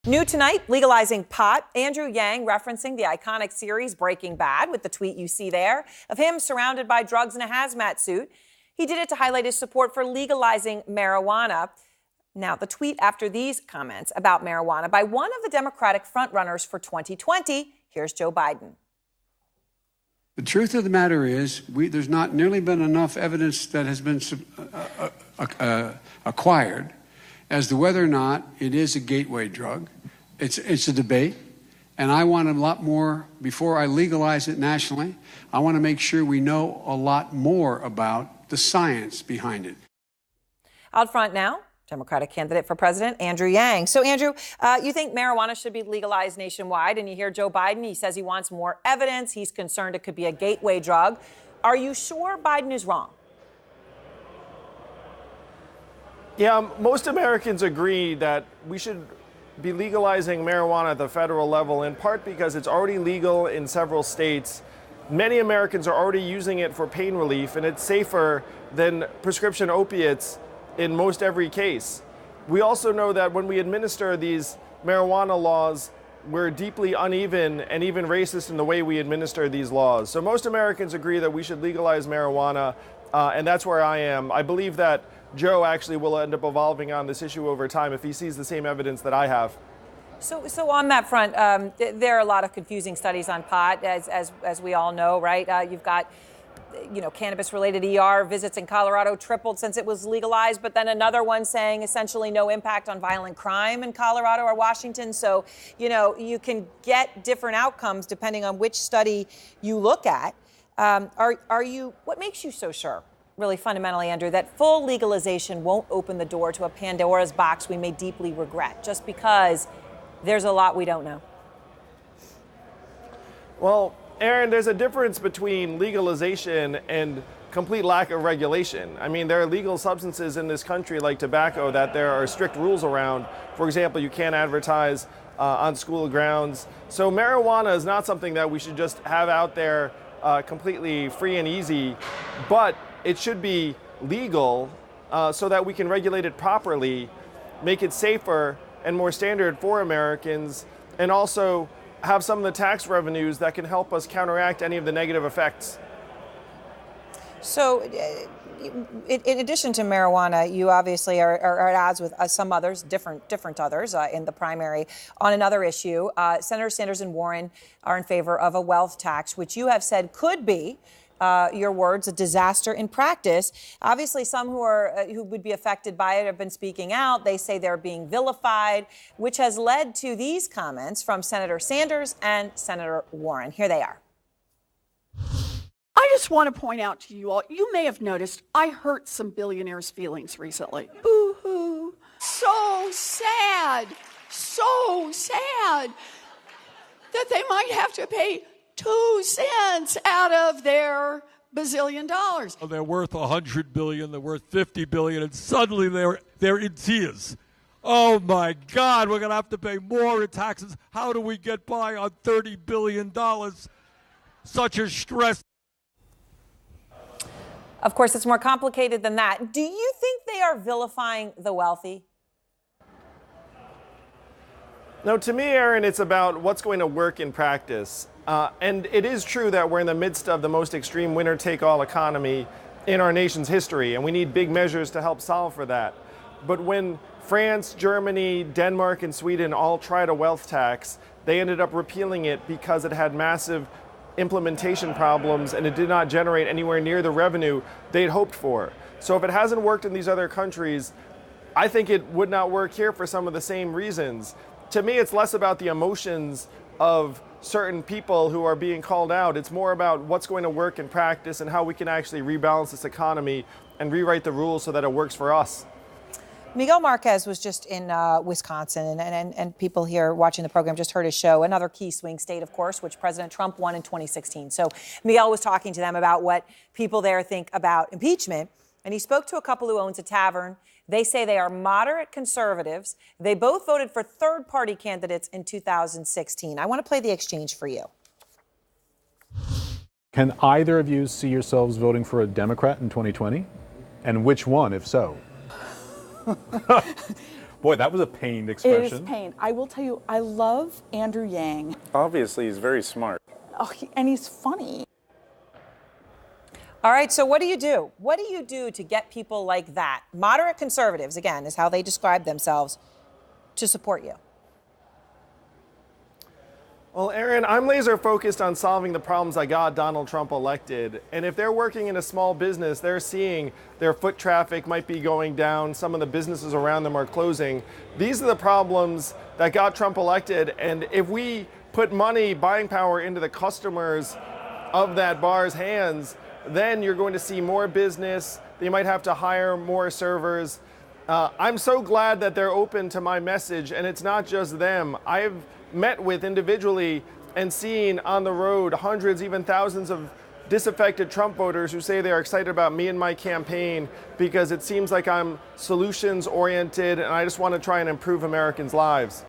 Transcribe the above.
New tonight, legalizing pot. Andrew Yang referencing the iconic series Breaking Bad with the tweet you see there of him surrounded by drugs in a hazmat suit. He did it to highlight his support for legalizing marijuana. Now, the tweet after these comments about marijuana by one of the Democratic frontrunners for 2020. Here's Joe Biden. The truth of the matter is, there's not nearly been enough evidence that has been acquired as to whether or not it is a gateway drug. It's a debate, and I want a lot more, before I legalize it nationally, I want to make sure we know a lot more about the science behind it. Out front now, Democratic candidate for president, Andrew Yang. So, Andrew, you think marijuana should be legalized nationwide, and you hear Joe Biden, he says he wants more evidence. He's concerned it could be a gateway drug. Are you sure Biden is wrong? Yeah, most Americans agree that we should be legalizing marijuana at the federal level, in part because it's already legal in several states. Many Americans are already using it for pain relief, and it's safer than prescription opiates in most every case. We also know that when we administer these marijuana laws, we're deeply uneven and even racist in the way we administer these laws. So most Americans agree that we should legalize marijuana, and that's where I am. I believe that Joe actually will end up evolving on this issue over time if he sees the same evidence that I have. So on that front, there are a lot of confusing studies on pot, as we all know, right? You've got, cannabis-related ER visits in Colorado tripled since it was legalized, but then another one saying essentially no impact on violent crime in Colorado or Washington. So, you can get different outcomes depending on which study you look at. What makes you so sure, really fundamentally, Andrew, that full legalization won't open the door to a Pandora's box we may deeply regret, just because there's a lot we don't know? Well, Aaron, there's a difference between legalization and complete lack of regulation. I mean, there are legal substances in this country like tobacco that there are strict rules around. For example, you can't advertise on school grounds. So marijuana is not something that we should just have out there completely free and easy, but it should be legal so that we can regulate it properly, make it safer and more standard for Americans, and also have some of the tax revenues that can help us counteract any of the negative effects. So, in addition to marijuana, you obviously are at odds with some others, different others in the primary on another issue. Senator Sanders and Warren are in favor of a wealth tax, which you have said could be, your words, a disaster in practice. Obviously, some who would be affected by it have been speaking out. They say they're being vilified, which has led to these comments from Senator Sanders and Senator Warren. Here they are. I just want to point out to you all, you may have noticed I hurt some billionaires' feelings recently. Boo-hoo. So sad that they might have to pay 2 cents out of their bazillion dollars. They're worth $100 billion, they're worth $50 billion, and suddenly they're in tears. Oh my God, we're going to have to pay more in taxes. How do we get by on $30 billion? Such a stress. Of course, it's more complicated than that. Do you think they are vilifying the wealthy? No, to me, Aaron, it's about what's going to work in practice. And it is true that we're in the midst of the most extreme winner-take-all economy in our nation's history, and we need big measures to help solve for that. But when France, Germany, Denmark, and Sweden all tried a wealth tax, they ended up repealing it because it had massive implementation problems and it did not generate anywhere near the revenue they'd hoped for. So if it hasn't worked in these other countries, I think it would not work here for some of the same reasons. To me, it's less about the emotions of certain people who are being called out. It's more about what's going to work in practice and how we can actually rebalance this economy and rewrite the rules so that it works for us. Miguel Marquez was just in Wisconsin, and people here watching the program just heard his show, another key swing state, of course, which President Trump won in 2016. So Miguel was talking to them about what people there think about impeachment, and he spoke to a couple who owns a tavern. They say they are moderate conservatives. They both voted for third-party candidates in 2016. I want to play the exchange for you. Can either of you see yourselves voting for a Democrat in 2020? And which one, if so? Boy, that was a pained It expression. is pain. I will tell you, I love Andrew Yang. Obviously, he's very smart. Oh, and he's funny. All right, so what do you do? What do you do to get people like that, moderate conservatives, again, is how they describe themselves, to support you? Well, Aaron, I'm laser focused on solving the problems that got Donald Trump elected. And if they're working in a small business, they're seeing their foot traffic might be going down. Some of the businesses around them are closing. These are the problems that got Trump elected. And if we put money, buying power into the customers of that bar's hands, then you're going to see more business. They might have to hire more servers. I'm so glad that they're open to my message, and it's not just them. I've met with individually and seen on the road hundreds, even thousands of disaffected Trump voters who say they are excited about me and my campaign because it seems like I'm solutions oriented and I just want to try and improve Americans' lives.